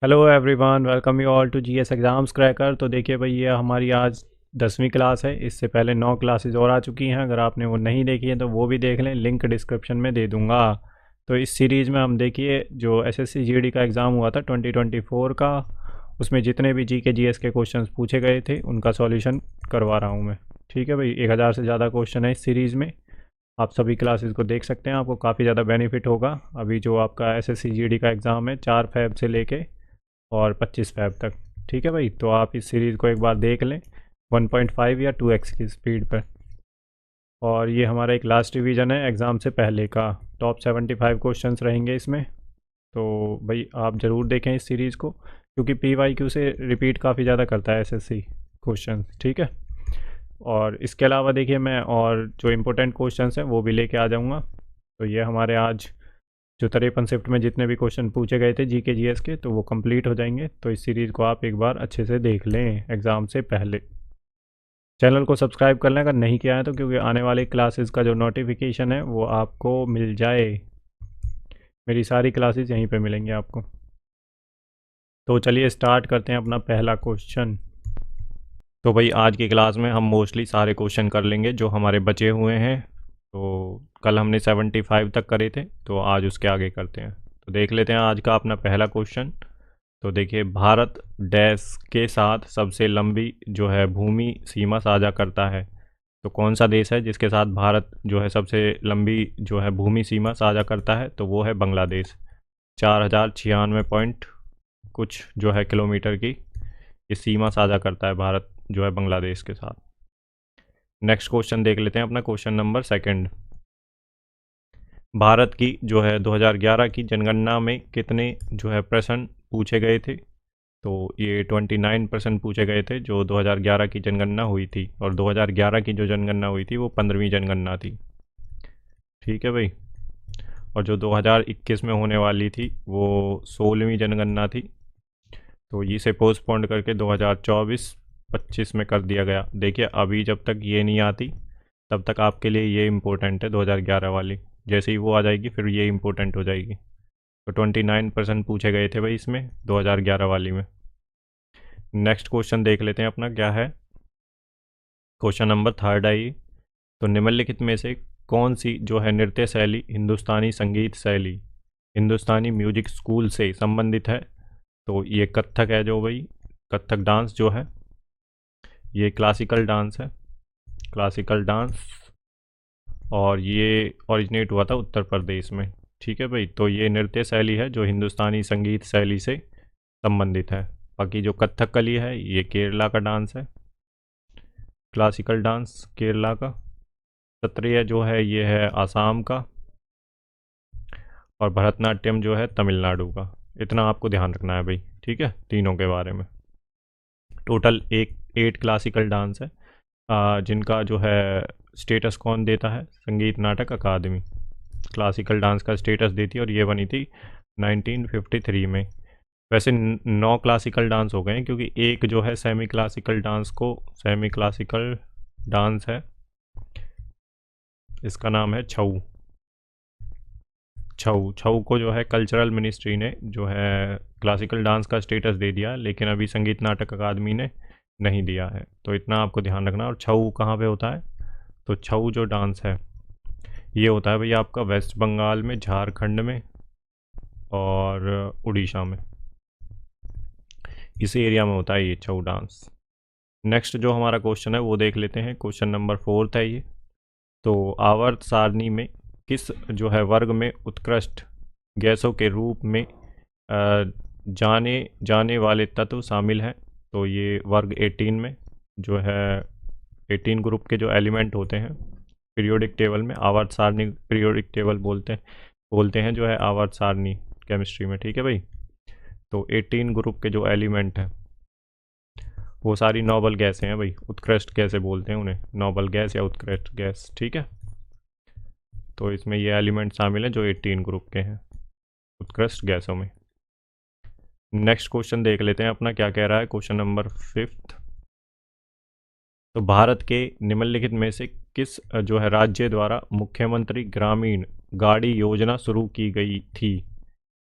Hello everyone, welcome you all to GS exams cracker. तो देखिए भाई, ये हमारी आज 10वीं क्लास है। इससे पहले 9 क्लासेस और आ चुकी हैं। अगर आपने वो नहीं देखी है तो वो भी देख लें, लिंक डिस्क्रिप्शन में दे दूंगा। तो इस सीरीज़ में हम देखिए जो एसएससी जीडी का एग्ज़ाम हुआ था 2024 का, उसमें जितने भी जीके जीएस के क्वेश्चंस पूछे गए थे उनका सॉल्यूशन करवा रहा हूँ मैं। ठीक है भाई, 1000 से ज़्यादा क्वेश्चन है इस सीरीज़ में। आप सभी क्लासेस को देख सकते हैं, आपको काफ़ी ज़्यादा बेनिफिट होगा। अभी जो आपका एसएससी जीडी का एग्ज़ाम है 4 फेब से लेके और 25 फैब तक। ठीक है भाई, तो आप इस सीरीज़ को एक बार देख लें 1.5 या 2x की स्पीड पर। और ये हमारा एक लास्ट रिवीजन है एग्ज़ाम से पहले का। टॉप 75 क्वेश्चंस रहेंगे इसमें। तो भाई आप ज़रूर देखें इस सीरीज़ को, क्योंकि PYQ से रिपीट काफ़ी ज़्यादा करता है एसएससी क्वेश्चन। ठीक है, और इसके अलावा देखिए मैं और जो इम्पोर्टेंट क्वेश्चंस हैं वो भी लेके आ जाऊँगा। तो ये हमारे आज जो 53 शिफ्ट में जितने भी क्वेश्चन पूछे गए थे जीके जीएस के, तो वो कंप्लीट हो जाएंगे। तो इस सीरीज़ को आप एक बार अच्छे से देख लें एग्ज़ाम से पहले। चैनल को सब्सक्राइब कर लें अगर नहीं किया है तो, क्योंकि आने वाली क्लासेस का जो नोटिफिकेशन है वो आपको मिल जाए। मेरी सारी क्लासेस यहीं पे मिलेंगी आपको। तो चलिए स्टार्ट करते हैं अपना पहला क्वेश्चन। तो भाई आज की क्लास में हम मोस्टली सारे क्वेश्चन कर लेंगे जो हमारे बचे हुए हैं। तो कल हमने 75 तक करे थे, तो आज उसके आगे करते हैं। तो देख लेते हैं आज का अपना पहला क्वेश्चन। तो देखिए, भारत डैश के साथ सबसे लंबी जो है भूमि सीमा साझा करता है। तो कौन सा देश है जिसके साथ भारत जो है सबसे लंबी जो है भूमि सीमा साझा करता है? तो वो है बांग्लादेश। 4096 पॉइंट कुछ जो है किलोमीटर की ये सीमा साझा करता है भारत जो है बांग्लादेश के साथ। नेक्स्ट क्वेश्चन देख लेते हैं अपना, क्वेश्चन नंबर सेकंड। भारत की जो है 2011 की जनगणना में कितने जो है प्रश्न पूछे गए थे? तो ये 29% पूछे गए थे जो 2011 की जनगणना हुई थी। और 2011 की जो जनगणना हुई थी वो 15वीं जनगणना थी। ठीक है भाई, और जो 2021 में होने वाली थी वो 16वीं जनगणना थी। तो इसे पोस्टपोन्ड करके 2024-25 में कर दिया गया। देखिए, अभी जब तक ये नहीं आती तब तक आपके लिए ये इम्पोर्टेंट है 2011 वाली। जैसे ही वो आ जाएगी फिर ये इम्पोर्टेंट हो जाएगी। तो 29% पूछे गए थे भाई इसमें 2011 वाली में। नेक्स्ट क्वेश्चन देख लेते हैं अपना क्या है। क्वेश्चन नंबर थर्ड है ये। तो निम्नलिखित में से कौन सी जो है नृत्य शैली हिंदुस्तानी संगीत शैली हिंदुस्तानी म्यूजिक स्कूल से संबंधित है? तो ये कथक है जो भाई, कथक डांस जो है ये क्लासिकल डांस है, क्लासिकल डांस। और ये ओरिजिनेट हुआ था उत्तर प्रदेश में। ठीक है भाई, तो ये नृत्य शैली है जो हिंदुस्तानी संगीत शैली से संबंधित है। बाकी जो कथकली है ये केरला का डांस है, क्लासिकल डांस केरला का। सत्रिय जो है ये है आसाम का, और भरतनाट्यम जो है तमिलनाडु का। इतना आपको ध्यान रखना है भाई, ठीक है, तीनों के बारे में। टोटल 8 क्लासिकल डांस है जिनका जो है स्टेटस कौन देता है? संगीत नाटक अकादमी क्लासिकल डांस का स्टेटस देती है, और ये बनी थी 1953 में। वैसे 9 क्लासिकल डांस हो गए हैं, क्योंकि एक जो है सेमी क्लासिकल डांस को, सेमी क्लासिकल डांस है, इसका नाम है छऊ। छऊ छऊ को जो है कल्चरल मिनिस्ट्री ने जो है क्लासिकल डांस का स्टेटस दे दिया, लेकिन अभी संगीत नाटक अकादमी ने नहीं दिया है। तो इतना आपको ध्यान रखना। और छऊ कहाँ पे होता है? तो छऊ जो डांस है ये होता है भैया आपका वेस्ट बंगाल में, झारखंड में और उड़ीसा में, इसी एरिया में होता है ये छऊ डांस। नेक्स्ट जो हमारा क्वेश्चन है वो देख लेते हैं। क्वेश्चन नंबर फोर्थ है ये। तो आवर्त सारणी में किस जो है वर्ग में उत्कृष्ट गैसों के रूप में जाने जाने वाले तत्व शामिल हैं? तो ये वर्ग 18 में जो है 18 ग्रुप के जो एलिमेंट होते हैं पीरियोडिक टेबल में, आवर्त सारणी पीरियोडिक टेबल बोलते हैं जो है आवर्त सारणी केमिस्ट्री में। ठीक है भाई, तो 18 ग्रुप के जो एलिमेंट हैं वो सारी नोबल गैसें हैं भाई, उत्कृष्ट गैसें बोलते हैं उन्हें, नोबल गैस या उत्कृष्ट गैस। ठीक है, तो इसमें ये एलिमेंट शामिल हैं जो 18 ग्रुप के हैं उत्कृष्ट गैसों में। नेक्स्ट क्वेश्चन देख लेते हैं अपना क्या कह रहा है। Question number fifth. तो भारत के निम्नलिखित में से किस जो है राज्य द्वारा मुख्यमंत्री ग्रामीण गाड़ी योजना शुरू की गई थी?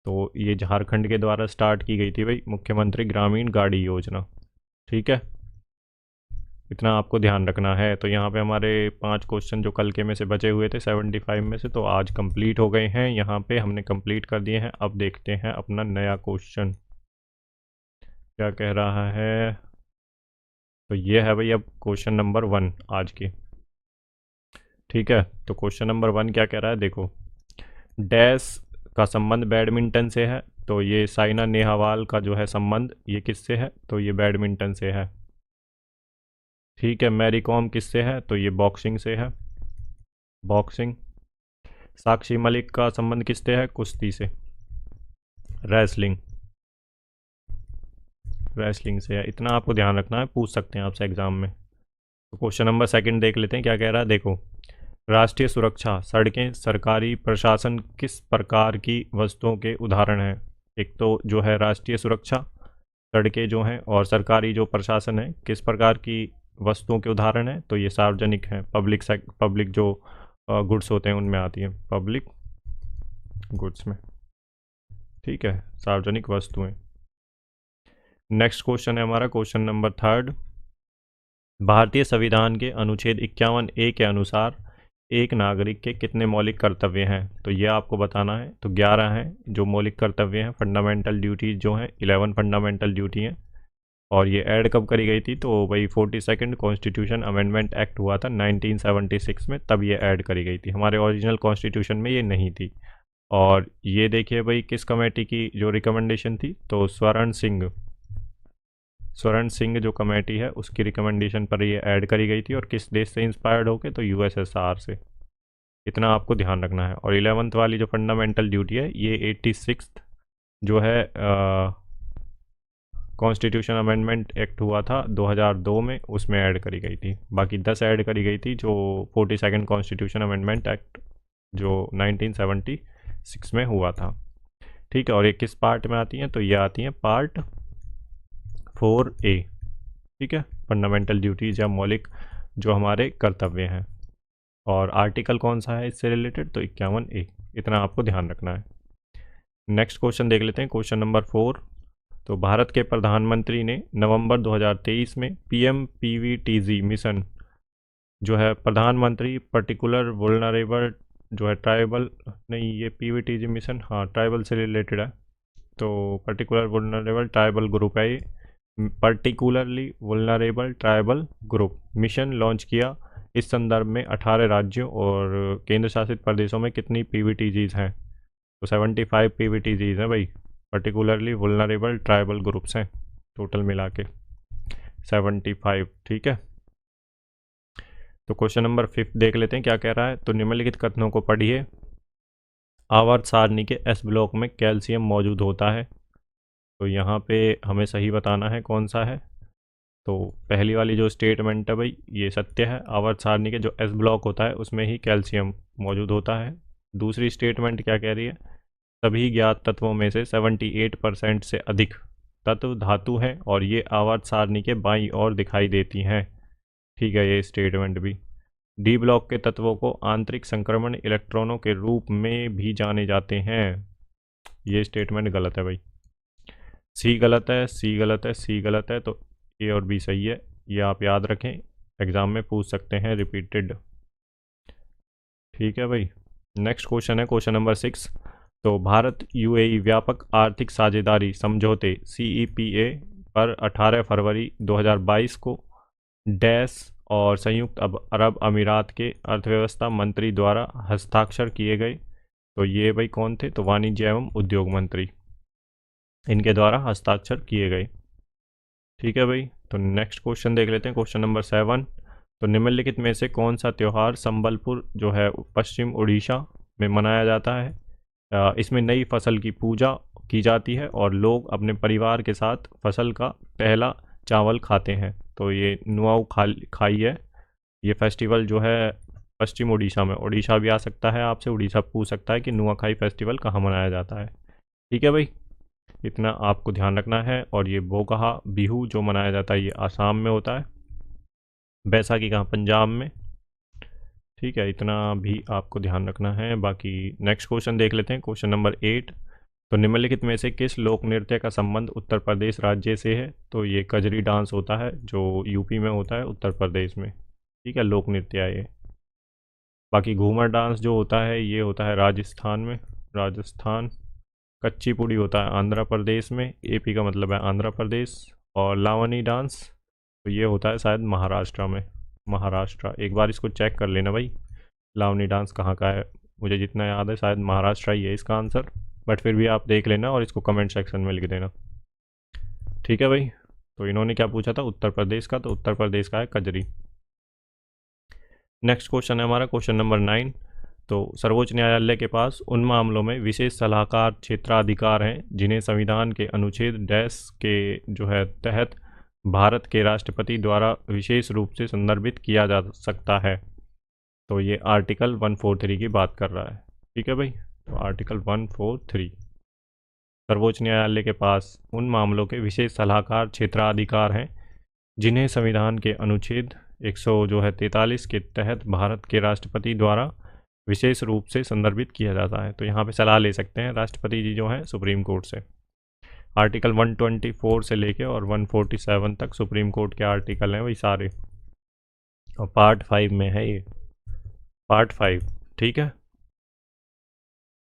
तो ये झारखंड के द्वारा स्टार्ट की गई थी भाई, मुख्यमंत्री ग्रामीण गाड़ी योजना। ठीक है, इतना आपको ध्यान रखना है। तो यहाँ पे हमारे 5 क्वेश्चन जो कल के में से बचे हुए थे 75 में से, तो आज कंप्लीट हो गए हैं, यहाँ पे हमने कंप्लीट कर दिए हैं। अब देखते हैं अपना नया क्वेश्चन क्या कह रहा है। तो ये है भाई अब क्वेश्चन नंबर 1 आज की। ठीक है, तो क्वेश्चन नंबर 1 क्या कह रहा है, देखो। डैश का संबंध बैडमिंटन से है, तो ये साइना नेहवाल का जो है संबंध ये किससे है, तो ये बैडमिंटन से है। ठीक है, मैरी कॉम किससे है, तो ये बॉक्सिंग से है, बॉक्सिंग। साक्षी मलिक का संबंध किससे है, कुश्ती से, रेसलिंग, रेसलिंग से है। इतना आपको ध्यान रखना है, पूछ सकते हैं आपसे एग्जाम में। तो क्वेश्चन नंबर 2 देख लेते हैं क्या कह रहा है, देखो। राष्ट्रीय सुरक्षा, सड़कें, सरकारी प्रशासन किस प्रकार की वस्तुओं के उदाहरण हैं। एक तो जो है राष्ट्रीय सुरक्षा, सड़कें जो हैं, और सरकारी जो प्रशासन है किस प्रकार की वस्तुओं के उदाहरण हैं, तो ये सार्वजनिक हैं, पब्लिक जो गुड्स होते हैं उनमें आती हैं, पब्लिक गुड्स में। ठीक है, सार्वजनिक वस्तुएं। नेक्स्ट क्वेश्चन है हमारा क्वेश्चन नंबर 3। भारतीय संविधान के अनुच्छेद 51A के अनुसार एक नागरिक के कितने मौलिक कर्तव्य हैं, तो ये आपको बताना है। तो 11 हैं जो मौलिक कर्तव्य हैं, फंडामेंटल ड्यूटीज जो हैं 11 फंडामेंटल ड्यूटी हैं। और ये ऐड कब करी गई थी, तो भाई 42nd कॉन्स्टिट्यूशन अमेंडमेंट एक्ट हुआ था 1976 में, तब ये ऐड करी गई थी। हमारे ओरिजिनल कॉन्स्टिट्यूशन में ये नहीं थी। और ये देखिए भाई किस कमेटी की जो रिकमेंडेशन थी, तो स्वर्ण सिंह जो कमेटी है उसकी रिकमेंडेशन पर ये ऐड करी गई थी। और किस देश से इंस्पायर्ड होके, तो यूएसएसआर से। इतना आपको ध्यान रखना है। और 11th वाली जो फंडामेंटल ड्यूटी है ये 86th जो है कॉन्स्टिट्यूशन अमेंडमेंट एक्ट हुआ था 2002 में, उसमें ऐड करी गई थी। बाकी 10 ऐड करी गई थी जो 42nd कॉन्स्टिट्यूशन अमेंडमेंट एक्ट जो 1976 में हुआ था। ठीक है, और ये किस पार्ट में आती हैं, तो ये आती हैं पार्ट 4A। ठीक है, फंडामेंटल ड्यूटीज या मौलिक जो हमारे कर्तव्य हैं। और आर्टिकल कौन सा है इससे रिलेटेड, तो 51A। इतना आपको ध्यान रखना है। नेक्स्ट क्वेश्चन देख लेते हैं क्वेश्चन नंबर 4। तो भारत के प्रधानमंत्री ने नवंबर 2023 में PMPVTG मिशन जो है प्रधानमंत्री पर्टिकुलर वुल्नरेबल जो है ट्राइबल, नहीं ये PVTG मिशन हाँ ट्राइबल से रिलेटेड है, तो पर्टिकुलर वुल्नरेबल ट्राइबल ग्रुप है ये। Particularly vulnerable tribal group mission launch किया। इस संदर्भ में 18 राज्यों और केंद्र शासित प्रदेशों में कितनी PVTGs हैं, तो 75 PVTGs हैं भाई, पर्टिकुलरली वुल्नरेबल ट्राइबल ग्रुप्स हैं, टोटल मिला के 75। ठीक है, तो क्वेश्चन नंबर 5 देख लेते हैं क्या कह रहा है। तो निम्नलिखित कथनों को पढ़िए। आवर्त सारणी के एस ब्लॉक में कैल्शियम मौजूद होता है, तो यहाँ पे हमें सही बताना है कौन सा है। तो पहली वाली जो स्टेटमेंट है भाई ये सत्य है, आवर्त सारणी के जो एस ब्लॉक होता है उसमें ही कैल्शियम मौजूद होता है। दूसरी स्टेटमेंट क्या कह रही है, सभी ज्ञात तत्वों में से 78% से अधिक तत्व धातु हैं और ये आवर्त सारणी के बाईं ओर दिखाई देती हैं। ठीक है, ये स्टेटमेंट भी। डी ब्लॉक के तत्वों को आंतरिक संक्रमण इलेक्ट्रॉनों के रूप में भी जाने जाते हैं, ये स्टेटमेंट गलत है भाई। सी गलत है, सी गलत है, सी गलत है, तो ए और बी सही है। ये आप याद रखें, एग्जाम में पूछ सकते हैं रिपीटेड। ठीक है भाई, नेक्स्ट क्वेश्चन है क्वेश्चन नंबर 6। तो भारत UAE व्यापक आर्थिक साझेदारी समझौते CEPA पर 18 फरवरी 2022 को डैश और संयुक्त अरब अमीरात के अर्थव्यवस्था मंत्री द्वारा हस्ताक्षर किए गए, तो ये भाई कौन थे, तो वाणिज्य एवं उद्योग मंत्री, इनके द्वारा हस्ताक्षर किए गए। ठीक है भाई, तो नेक्स्ट क्वेश्चन देख लेते हैं क्वेश्चन नंबर 7। तो निम्नलिखित में से कौन सा त्यौहार संबलपुर जो है पश्चिम उड़ीसा में मनाया जाता है। इसमें नई फसल की पूजा की जाती है और लोग अपने परिवार के साथ फसल का पहला चावल खाते हैं, तो ये नुआऊ खाई है। ये फेस्टिवल जो है पश्चिम उड़ीसा में, उड़ीसा भी आ सकता है, आपसे उड़ीसा पूछ सकता है कि नुआखाई फेस्टिवल कहाँ मनाया जाता है। ठीक है भाई, इतना आपको ध्यान रखना है। और ये बोकाहा बिहू जो मनाया जाता है ये आसाम में होता है, बैसाखी कहाँ, पंजाब में। ठीक है, इतना भी आपको ध्यान रखना है। बाकी नेक्स्ट क्वेश्चन देख लेते हैं क्वेश्चन नंबर 8। तो निम्नलिखित में से किस लोक नृत्य का संबंध उत्तर प्रदेश राज्य से है? तो ये कजरी डांस होता है जो यूपी में होता है, उत्तर प्रदेश में। ठीक है, लोक नृत्य है ये। बाकी घूमर डांस जो होता है ये होता है राजस्थान में, राजस्थान। कच्चीपुड़ी होता है आंध्र प्रदेश में, एपी का मतलब है आंध्र प्रदेश। और लावनी डांस तो ये होता है शायद महाराष्ट्र में, महाराष्ट्र। एक बार इसको चेक कर लेना भाई, लावनी डांस कहाँ का है। मुझे जितना याद है शायद महाराष्ट्र ही है इसका आंसर, बट फिर भी आप देख लेना और इसको कमेंट सेक्शन में लिख देना। ठीक है भाई, तो इन्होंने क्या पूछा था उत्तर प्रदेश का, तो उत्तर प्रदेश का है कजरी। नेक्स्ट क्वेश्चन है हमारा क्वेश्चन नंबर 9। तो सर्वोच्च न्यायालय के पास उन मामलों में विशेष सलाहकार क्षेत्राधिकार हैं जिन्हें संविधान के अनुच्छेद डैश के जो है तहत भारत के राष्ट्रपति द्वारा विशेष रूप से संदर्भित किया जा सकता है। तो ये आर्टिकल 143 की बात कर रहा है। ठीक है भाई, तो आर्टिकल 143, सर्वोच्च न्यायालय के पास उन मामलों के विशेष सलाहकार क्षेत्राधिकार हैं जिन्हें संविधान के अनुच्छेद 143 के तहत भारत के राष्ट्रपति द्वारा विशेष रूप से संदर्भित किया जाता है। तो यहाँ पे सलाह ले सकते हैं राष्ट्रपति जी जो हैं सुप्रीम कोर्ट से। आर्टिकल 124 से लेके और 147 तक सुप्रीम कोर्ट के आर्टिकल हैं वही सारे, और पार्ट 5 में है ये, पार्ट 5। ठीक है,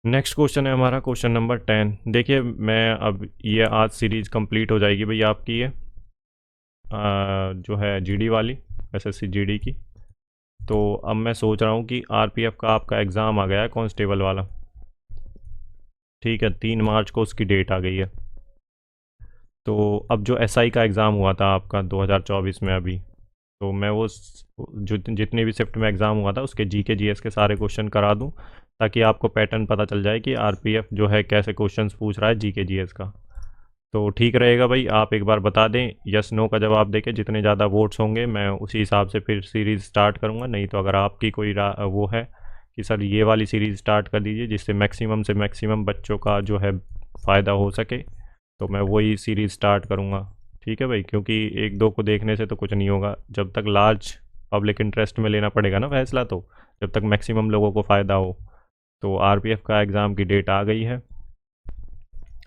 नेक्स्ट क्वेश्चन है हमारा क्वेश्चन नंबर 10। देखिए मैं अब ये आज सीरीज़ कंप्लीट हो जाएगी भाई आपकी, ये जो है जीडी वाली, एसएससी जीडी की। तो अब मैं सोच रहा हूँ कि आरपीएफ का आपका एग्ज़ाम आ गया है कांस्टेबल वाला। ठीक है, 3 मार्च को उसकी डेट आ गई है। तो अब जो एसआई का एग्ज़ाम हुआ था आपका 2024 में अभी, तो मैं वो जो जितने भी शिफ्ट में एग्ज़ाम हुआ था उसके जीके जीएस के सारे क्वेश्चन करा दूँ, ताकि आपको पैटर्न पता चल जाए कि आरपीएफ जो है कैसे क्वेश्चंस पूछ रहा है जीके जीएस का। तो ठीक रहेगा भाई, आप एक बार बता दें, यस नो का जवाब देके जितने ज़्यादा वोट्स होंगे मैं उसी हिसाब से फिर सीरीज़ स्टार्ट करूँगा। नहीं तो अगर आपकी कोई वो है कि सर ये वाली सीरीज़ स्टार्ट कर दीजिए जिससे मैक्सिमम से मैक्सिमम बच्चों का जो है फ़ायदा हो सके, तो मैं वही सीरीज़ स्टार्ट करूँगा। ठीक है भाई, क्योंकि एक दो को देखने से तो कुछ नहीं होगा, जब तक लार्ज पब्लिक इंटरेस्ट में लेना पड़ेगा ना फैसला, तो जब तक मैक्सिमम लोगों को फ़ायदा हो। तो आरपीएफ का एग्ज़ाम की डेट आ गई है।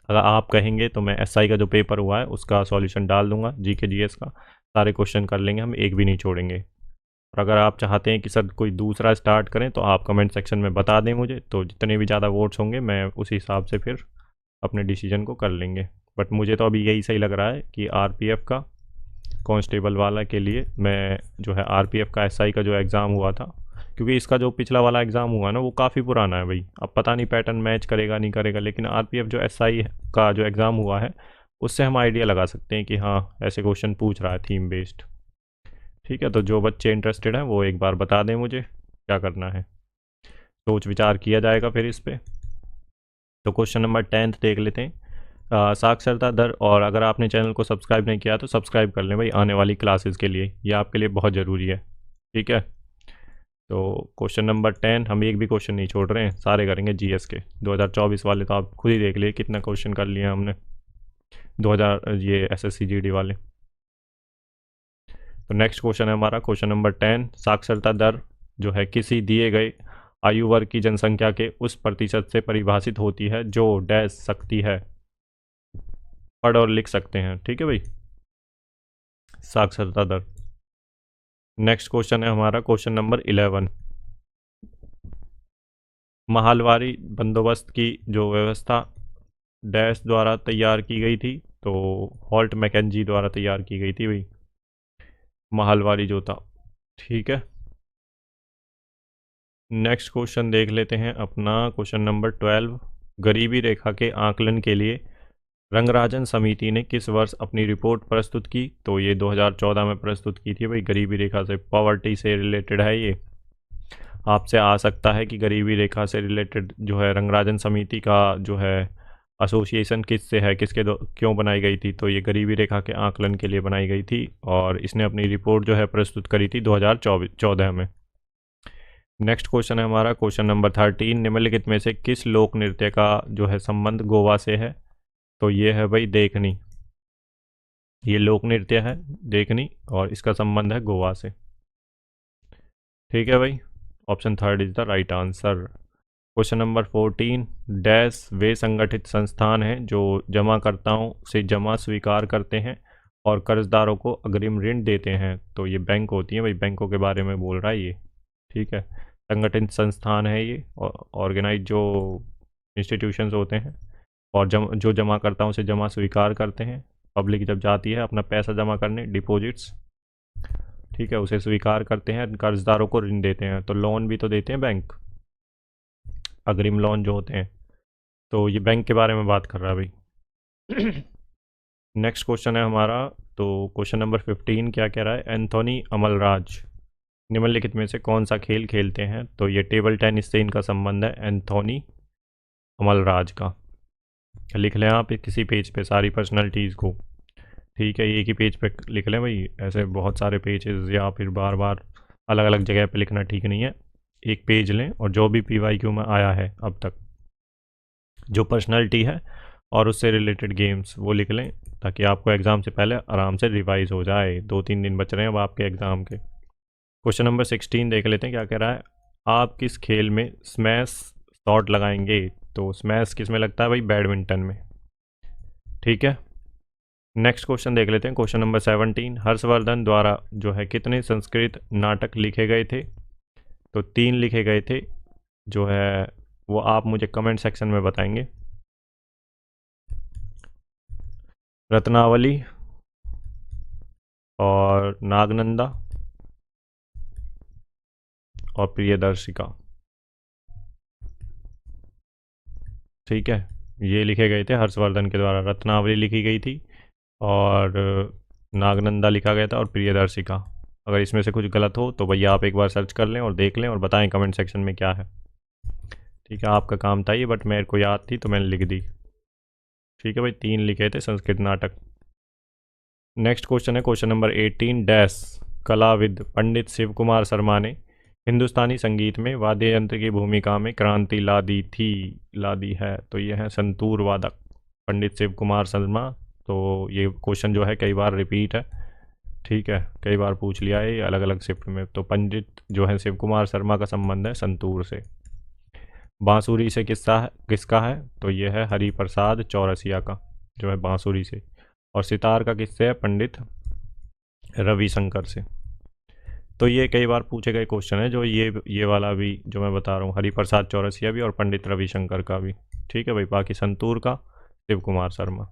अगर आप कहेंगे तो मैं एसआई का जो पेपर हुआ है उसका सॉल्यूशन डाल दूंगा, जीके जीएस का सारे क्वेश्चन कर लेंगे हम, एक भी नहीं छोड़ेंगे। और अगर आप चाहते हैं कि सर कोई दूसरा स्टार्ट करें तो आप कमेंट सेक्शन में बता दें मुझे, तो जितने भी ज़्यादा वोट्स होंगे मैं उसी हिसाब से फिर अपने डिसीजन को कर लेंगे। बट मुझे तो अभी यही सही लग रहा है कि आरपीएफ का कांस्टेबल वाला के लिए मैं जो है आरपीएफ का एसआई का जो एग्ज़ाम हुआ था, क्योंकि इसका जो पिछला वाला एग्ज़ाम हुआ ना वो काफ़ी पुराना है भाई, अब पता नहीं पैटर्न मैच करेगा नहीं करेगा, लेकिन आरपीएफ जो एसआई का जो एग्ज़ाम हुआ है उससे हम आइडिया लगा सकते हैं कि हाँ ऐसे क्वेश्चन पूछ रहा है थीम बेस्ड। ठीक है, तो जो बच्चे इंटरेस्टेड हैं वो एक बार बता दें मुझे क्या करना है, सोच विचार किया जाएगा फिर इस पर। तो क्वेश्चन नंबर 10 देख लेते हैं, साक्षरता दर। और अगर आपने चैनल को सब्सक्राइब नहीं किया तो सब्सक्राइब कर लें भाई, आने वाली क्लासेस के लिए ये आपके लिए बहुत ज़रूरी है। ठीक है, तो क्वेश्चन नंबर 10 हम एक भी क्वेश्चन नहीं छोड़ रहे हैं, सारे करेंगे जीएस के 2024 वाले। तो आप खुद ही देख लिए कितना क्वेश्चन कर लिए हमने 2000 ये एसएससी जीडी वाले। तो नेक्स्ट क्वेश्चन है हमारा क्वेश्चन नंबर 10, साक्षरता दर जो है किसी दिए गए आयु वर्ग की जनसंख्या के उस प्रतिशत से परिभाषित होती है जो डैश सकती है, पढ़ और लिख सकते हैं। ठीक है भाई, साक्षरता दर। नेक्स्ट क्वेश्चन है हमारा क्वेश्चन नंबर 11, महालवारी बंदोबस्त की जो व्यवस्था डैश द्वारा तैयार की गई थी, तो हॉल्ट मैकेंजी द्वारा तैयार की गई थी भाई महालवारी जो था। ठीक है, नेक्स्ट क्वेश्चन देख लेते हैं अपना क्वेश्चन नंबर 12, गरीबी रेखा के आकलन के लिए रंगराजन समिति ने किस वर्ष अपनी रिपोर्ट प्रस्तुत की? तो ये 2014 में प्रस्तुत की थी भाई, गरीबी रेखा से पॉवर्टी से रिलेटेड है ये। आपसे आ सकता है कि गरीबी रेखा से रिलेटेड जो है रंगराजन समिति का जो है एसोसिएशन किससे है, किसके क्यों बनाई गई थी? तो ये गरीबी रेखा के आकलन के लिए बनाई गई थी और इसने अपनी रिपोर्ट जो है प्रस्तुत करी थी 2014 में। नेक्स्ट क्वेश्चन है हमारा क्वेश्चन नंबर 13, निम्नलिखित में से किस लोक नृत्य का जो है संबंध गोवा से है? तो ये है भाई देखनी, ये लोक नृत्य है देखनी और इसका संबंध है गोवा से। ठीक है भाई, option 3 is the right answer. Question number 14, dash वे संगठित संस्थान हैं जो जमाकर्ताओं से जमा स्वीकार करते हैं और कर्जदारों को अग्रिम ऋण देते हैं। तो ये बैंक होती है भाई, बैंकों के बारे में बोल रहा है ये। ठीक है, संगठित संस्थान है ये, ऑर्गेनाइज जो इंस्टीट्यूशंस होते हैं, और जो जमाकर्ताओं से जमा स्वीकार करते हैं। पब्लिक जब जाती है अपना पैसा जमा करने, डिपॉजिट्स, ठीक है, उसे स्वीकार करते हैं, कर्जदारों को ऋण देते हैं। तो लोन भी तो देते हैं बैंक, अग्रिम लोन जो होते हैं। तो ये बैंक के बारे में बात कर रहा है भाई। नेक्स्ट क्वेश्चन है हमारा, तो क्वेश्चन नंबर 15 क्या कह रहा है, एंथोनी अमलराज निम्नलिखित में से कौन सा खेल खेलते हैं। तो ये टेबल टेनिस से इनका संबंध है, एंथोनी अमलराज का। लिख लें आप किसी पेज पे सारी पर्सनैलिटीज़ को, ठीक है, एक ही पेज पे लिख लें भाई, ऐसे बहुत सारे पेजेस या फिर बार बार अलग अलग जगह पे लिखना ठीक नहीं है। एक पेज लें और जो भी PYQ में आया है अब तक, जो पर्सनैलिटी है और उससे रिलेटेड गेम्स, वो लिख लें, ताकि आपको एग्ज़ाम से पहले आराम से रिवाइज हो जाए। 2-3 दिन बच रहे हैं अब आपके एग्ज़ाम के। क्वेश्चन नंबर 16 देख लेते हैं क्या कह रहा है, आप किस खेल में स्मैश शॉट लगाएंगे। तो स्मैश किस में लगता है भाई, बैडमिंटन में। ठीक है, नेक्स्ट क्वेश्चन देख लेते हैं, क्वेश्चन नंबर 17, हर्षवर्धन द्वारा जो है कितने संस्कृत नाटक लिखे गए थे। तो 3 लिखे गए थे, जो है वो आप मुझे कमेंट सेक्शन में बताएंगे। रत्नावली और नागनंदा और प्रियदर्शिका। ठीक है, ये लिखे गए थे हर्षवर्धन के द्वारा। रत्नावली लिखी गई थी और नागनंदा लिखा गया था और प्रियदर्शिका। अगर इसमें से कुछ गलत हो तो भैया आप एक बार सर्च कर लें और देख लें और बताएं कमेंट सेक्शन में क्या है। ठीक है, आपका काम था ये, बट मेरे को याद थी तो मैंने लिख दी। ठीक है भाई, 3 लिखे थे संस्कृत नाटक। नेक्स्ट क्वेश्चन है क्वेश्चन नंबर 18, डैश कलाविद पंडित शिव कुमार शर्मा ने हिंदुस्तानी संगीत में वाद्य यंत्र की भूमिका में क्रांति ला दी है। तो ये है संतूर वादक पंडित शिव कुमार शर्मा। तो ये क्वेश्चन जो है कई बार रिपीट है, ठीक है, कई बार पूछ लिया है अलग अलग शिफ्ट में। तो पंडित जो है शिव कुमार शर्मा का संबंध है संतूर से। बांसुरी से किसका है, तो ये है हरिप्रसाद चौरसिया का, जो है बांसुरी से। और सितार का किससे है, पंडित रविशंकर से। तो ये कई बार पूछे गए क्वेश्चन है, जो ये वाला भी जो मैं बता रहा हूँ, हरिप्रसाद चौरसिया भी और पंडित रविशंकर का भी। ठीक है भाई, बाकी संतूर का शिव कुमार शर्मा।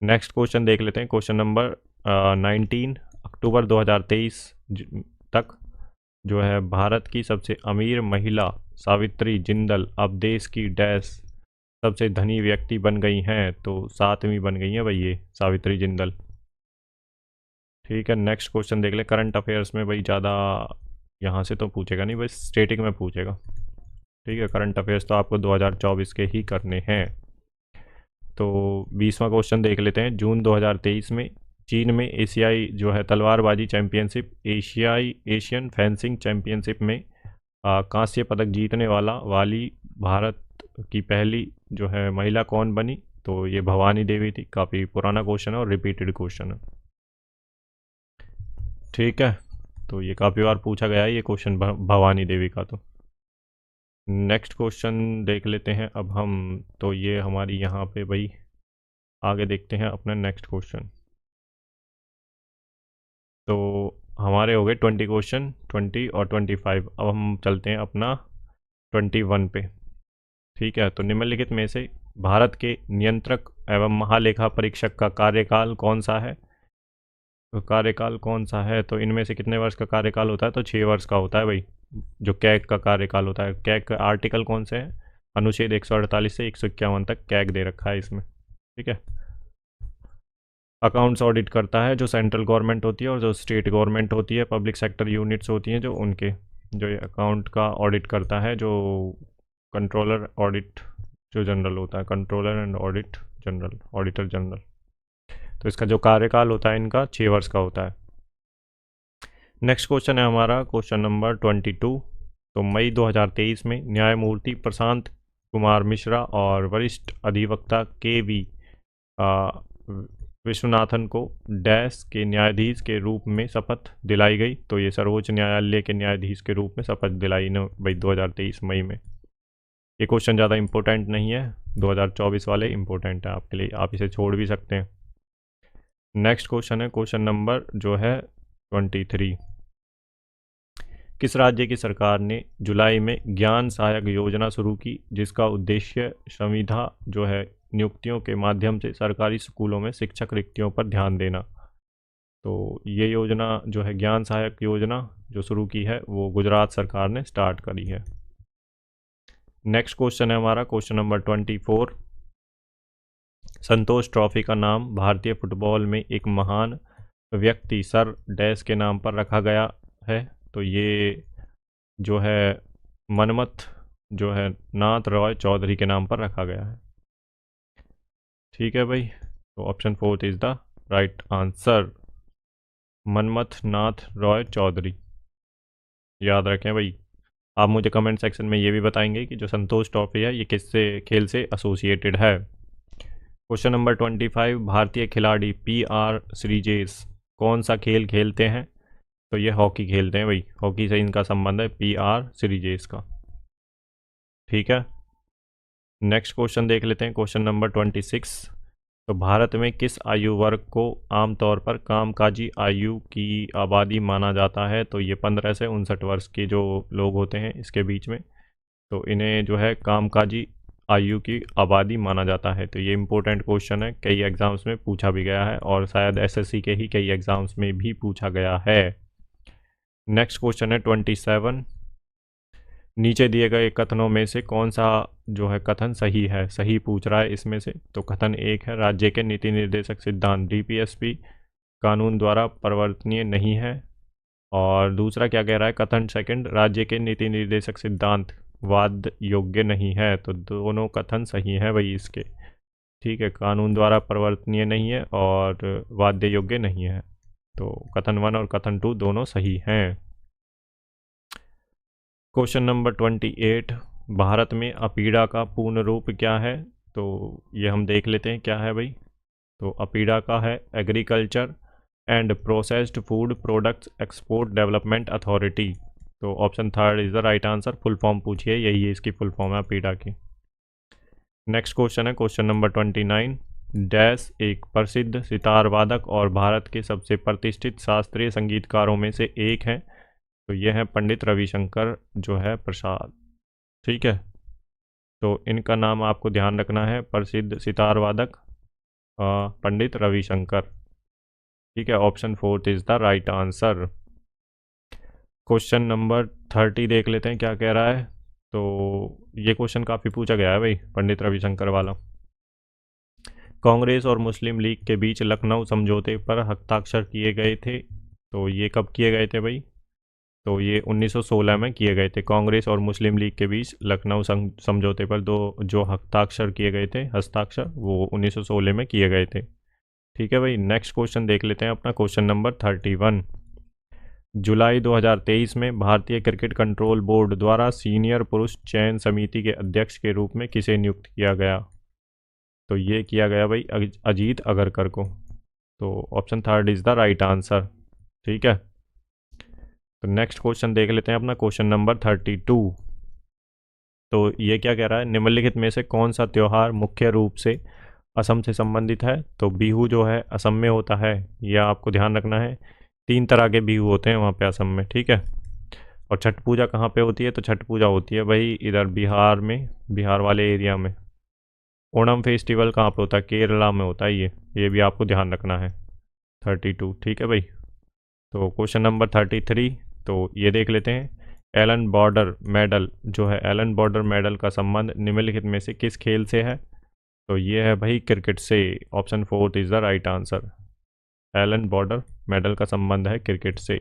नेक्स्ट क्वेश्चन देख लेते हैं, क्वेश्चन नंबर 19, अक्टूबर 2023 तक जो है भारत की सबसे अमीर महिला सावित्री जिंदल अब देश की डैश सबसे धनी व्यक्ति बन गई हैं। तो 7वीं बन गई हैं भाई ये सावित्री जिंदल। ठीक है, नेक्स्ट क्वेश्चन देख ले, करंट अफेयर्स में भाई ज़्यादा यहाँ से तो पूछेगा नहीं, बस स्टेटिक में पूछेगा। ठीक है, करंट अफेयर्स तो आपको 2024 के ही करने हैं। तो 20वां क्वेश्चन देख लेते हैं, जून 2023 में चीन में एशियाई जो है तलवारबाजी चैंपियनशिप, एशियन फेंसिंग चैंपियनशिप में कांस्य पदक जीतने वाली भारत की पहली जो है महिला कौन बनी। तो ये भवानी देवी थी। काफ़ी पुराना क्वेश्चन है और रिपीटेड क्वेश्चन है। ठीक है, तो ये काफ़ी बार पूछा गया है ये क्वेश्चन भवानी देवी का। तो नेक्स्ट क्वेश्चन देख लेते हैं अब हम। तो ये हमारी यहाँ पे भाई आगे देखते हैं अपना नेक्स्ट क्वेश्चन। तो हमारे हो गए 20 क्वेश्चन, 20 और 25। अब हम चलते हैं अपना 21 पे। ठीक है, तो निम्नलिखित में से भारत के नियंत्रक एवं महालेखा परीक्षक का कार्यकाल कौन सा है। तो कार्यकाल कौन सा है, तो इनमें से कितने वर्ष का कार्यकाल होता है, तो 6 वर्ष का होता है भाई, जो कैग का कार्यकाल होता है। कैग का आर्टिकल कौन से हैं, अनुच्छेद 148 से 151 तक कैग दे रखा है इसमें। ठीक है, अकाउंट्स ऑडिट करता है जो सेंट्रल गवर्नमेंट होती है और जो स्टेट गवर्नमेंट होती है, पब्लिक सेक्टर यूनिट्स होती हैं जो उनके, जो ये अकाउंट का ऑडिट करता है, जो कंट्रोलर ऑडिट जो जनरल होता है, controller and audit general, auditor general. तो इसका जो कार्यकाल होता है इनका 6 वर्ष का होता है। नेक्स्ट क्वेश्चन है हमारा क्वेश्चन नंबर 22। तो मई 2023 में न्यायमूर्ति प्रशांत कुमार मिश्रा और वरिष्ठ अधिवक्ता KV विश्वनाथन को डैश के न्यायाधीश के रूप में शपथ दिलाई गई। तो ये सर्वोच्च न्यायालय के न्यायाधीश के रूप में शपथ दिलाई न भाई 2023 मई में। ये क्वेश्चन ज़्यादा इम्पोर्टेंट नहीं है, 2024 वाले इम्पोर्टेंट है आपके लिए, आप इसे छोड़ भी सकते हैं। नेक्स्ट क्वेश्चन है क्वेश्चन नंबर जो है 23। किस राज्य की सरकार ने जुलाई में ज्ञान सहायक योजना शुरू की, जिसका उद्देश्य संविदा जो है नियुक्तियों के माध्यम से सरकारी स्कूलों में शिक्षक रिक्तियों पर ध्यान देना। तो ये योजना जो है ज्ञान सहायक योजना जो शुरू की है वो गुजरात सरकार ने स्टार्ट करी है। नेक्स्ट क्वेश्चन है हमारा क्वेश्चन नंबर 24। संतोष ट्रॉफी का नाम भारतीय फुटबॉल में एक महान व्यक्ति सर डैश के नाम पर रखा गया है। तो ये जो है मनमथ जो है नाथ रॉय चौधरी के नाम पर रखा गया है। ठीक है भाई, तो option 4 is the right answer, Manmath Nath Roy Chaudhary. याद रखें भाई। आप मुझे कमेंट सेक्शन में ये भी बताएंगे कि जो संतोष ट्रॉफी है ये किससे खेल से एसोसिएटेड है। Question number 25। भारतीय खिलाड़ी PR श्रीजेश कौन सा खेल खेलते हैं? तो ये हॉकी खेलते हैं भाई, हॉकी से इनका संबंध है PR श्रीजेश का। ठीक है, नेक्स्ट क्वेश्चन देख लेते हैं क्वेश्चन नंबर 26। तो भारत में किस आयु वर्ग को आमतौर पर कामकाजी आयु की आबादी माना जाता है? तो ये 15 से 59 वर्ष के जो लोग होते हैं इसके बीच में, तो इन्हें जो है कामकाजी आयु की आबादी माना जाता है। तो ये इम्पोर्टेंट क्वेश्चन है, कई एग्ज़ाम्स में पूछा भी गया है और शायद SSC के ही कई एग्ज़ाम्स में भी पूछा गया है। नेक्स्ट क्वेश्चन है 27। नीचे दिए गए कथनों में से कौन सा जो है कथन सही है? सही पूछ रहा है इसमें से। तो कथन 1 है राज्य के नीति निर्देशक सिद्धांत DPSP कानून द्वारा परिवर्तनीय नहीं है। और दूसरा क्या कह रहा है? कथन 2 राज्य के नीति निर्देशक सिद्धांत वाद योग्य नहीं है। तो दोनों कथन सही हैं भाई इसके। ठीक है, कानून द्वारा परिवर्तनीय नहीं है और वाद्य योग्य नहीं है। तो कथन 1 और कथन 2 दोनों सही हैं। Question number 28। भारत में अपीड़ा का पूर्ण रूप क्या है? तो ये हम देख लेते हैं क्या है भाई। तो अपीड़ा का है agriculture and processed food products export development authority. तो option 3 is the right answer. Full form पूछिए, यही है इसकी फुल फॉर्म है अपीड़ा की। नेक्स्ट क्वेश्चन है क्वेश्चन नंबर 29। डैश एक प्रसिद्ध सितार वादक और भारत के सबसे प्रतिष्ठित शास्त्रीय संगीतकारों में से एक हैं। तो ये है पंडित रविशंकर जो है प्रसाद। ठीक है, तो इनका नाम आपको ध्यान रखना है, प्रसिद्ध सितार वादक पंडित रविशंकर। ठीक है, option 4 is the right answer. Question number 30 देख लेते हैं क्या कह रहा है। तो ये क्वेश्चन काफ़ी पूछा गया है भाई पंडित रविशंकर वाला। कांग्रेस और मुस्लिम लीग के बीच लखनऊ समझौते पर हस्ताक्षर किए गए थे। तो ये कब किए गए थे भाई? तो ये 1916 में किए गए थे। कांग्रेस और मुस्लिम लीग के बीच लखनऊ समझौते पर जो हस्ताक्षर किए गए थे, हस्ताक्षर वो 1916 में किए गए थे। ठीक है भाई, नेक्स्ट क्वेश्चन देख लेते हैं अपना क्वेश्चन नंबर 31। जुलाई 2023 में भारतीय क्रिकेट कंट्रोल बोर्ड द्वारा सीनियर पुरुष चयन समिति के अध्यक्ष के रूप में किसे नियुक्त किया गया? तो ये किया गया भाई अजीत अगरकर को। तो option 3 is the right answer. ठीक है, तो नेक्स्ट क्वेश्चन देख लेते हैं अपना क्वेश्चन नंबर 32। तो ये क्या कह रहा है? निम्नलिखित में से कौन सा त्यौहार मुख्य रूप से असम से संबंधित है? तो बिहू जो है असम में होता है, यह आपको ध्यान रखना है। 3 तरह के बिहू होते हैं वहाँ पे असम में। ठीक है, और छठ पूजा कहाँ पे होती है? तो छठ पूजा होती है भाई इधर बिहार में, बिहार वाले एरिया में। ओणम फेस्टिवल कहाँ पे होता है? केरला में होता है ये भी आपको ध्यान रखना है। 32। ठीक है भाई, तो क्वेश्चन नंबर 33। तो ये देख लेते हैं, एलन बॉर्डर मेडल जो है, एलन बॉर्डर मेडल का संबंध निम्नलिखित में से किस खेल से है? तो ये है भाई क्रिकेट से। Option 4 is the right answer. Allan Border medal का संबंध है क्रिकेट से।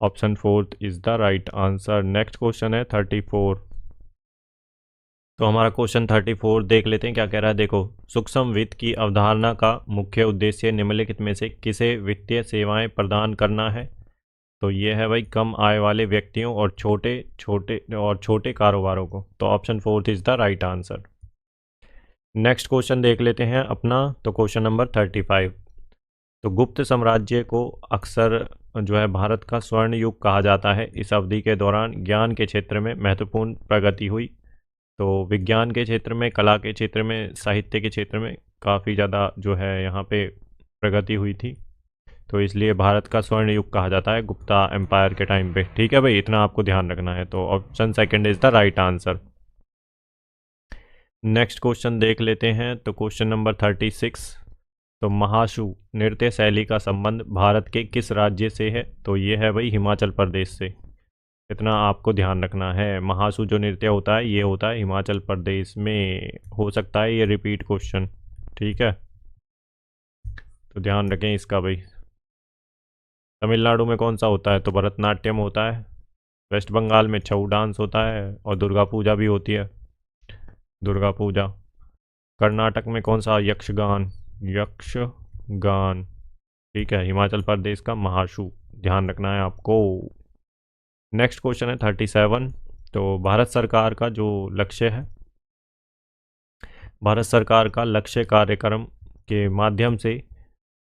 Option 4 is the right answer. Next question है 34। तो हमारा क्वेश्चन 34 देख लेते हैं क्या कह रहा है। देखो, सूक्ष्म वित्त की अवधारणा का मुख्य उद्देश्य निम्नलिखित में से किसे वित्तीय सेवाएं प्रदान करना है? तो ये है भाई कम आय वाले व्यक्तियों और छोटे कारोबारों को। तो option 4 is the right answer. Next question देख लेते हैं अपना, तो क्वेश्चन नंबर 35। तो गुप्त साम्राज्य को अक्सर जो है भारत का स्वर्ण युग कहा जाता है। इस अवधि के दौरान ज्ञान के क्षेत्र में महत्वपूर्ण प्रगति हुई। तो विज्ञान के क्षेत्र में, कला के क्षेत्र में, साहित्य के क्षेत्र में काफ़ी ज़्यादा जो है यहाँ पे प्रगति हुई थी। तो इसलिए भारत का स्वर्ण युग कहा जाता है गुप्ता एम्पायर के टाइम पे। ठीक है भाई, इतना आपको ध्यान रखना है। तो option second is the right answer. Next question देख लेते हैं। तो क्वेश्चन नंबर 36। तो महासु नृत्य शैली का संबंध भारत के किस राज्य से है? तो ये है भाई हिमाचल प्रदेश से। इतना आपको ध्यान रखना है। महासु जो नृत्य होता है ये होता है हिमाचल प्रदेश में। हो सकता है ये रिपीट क्वेश्चन। ठीक है, तो ध्यान रखें इसका भाई। तमिलनाडु में कौन सा होता है? तो भरतनाट्यम होता है। वेस्ट बंगाल में छऊ डांस होता है और दुर्गा पूजा भी होती है, दुर्गा पूजा। कर्नाटक में कौन सा? यक्षगान, यक्षगान। ठीक है, हिमाचल प्रदेश का महासु, ध्यान रखना है आपको। नेक्स्ट क्वेश्चन है 37। तो भारत सरकार का जो लक्ष्य है, भारत सरकार का लक्ष्य कार्यक्रम के माध्यम से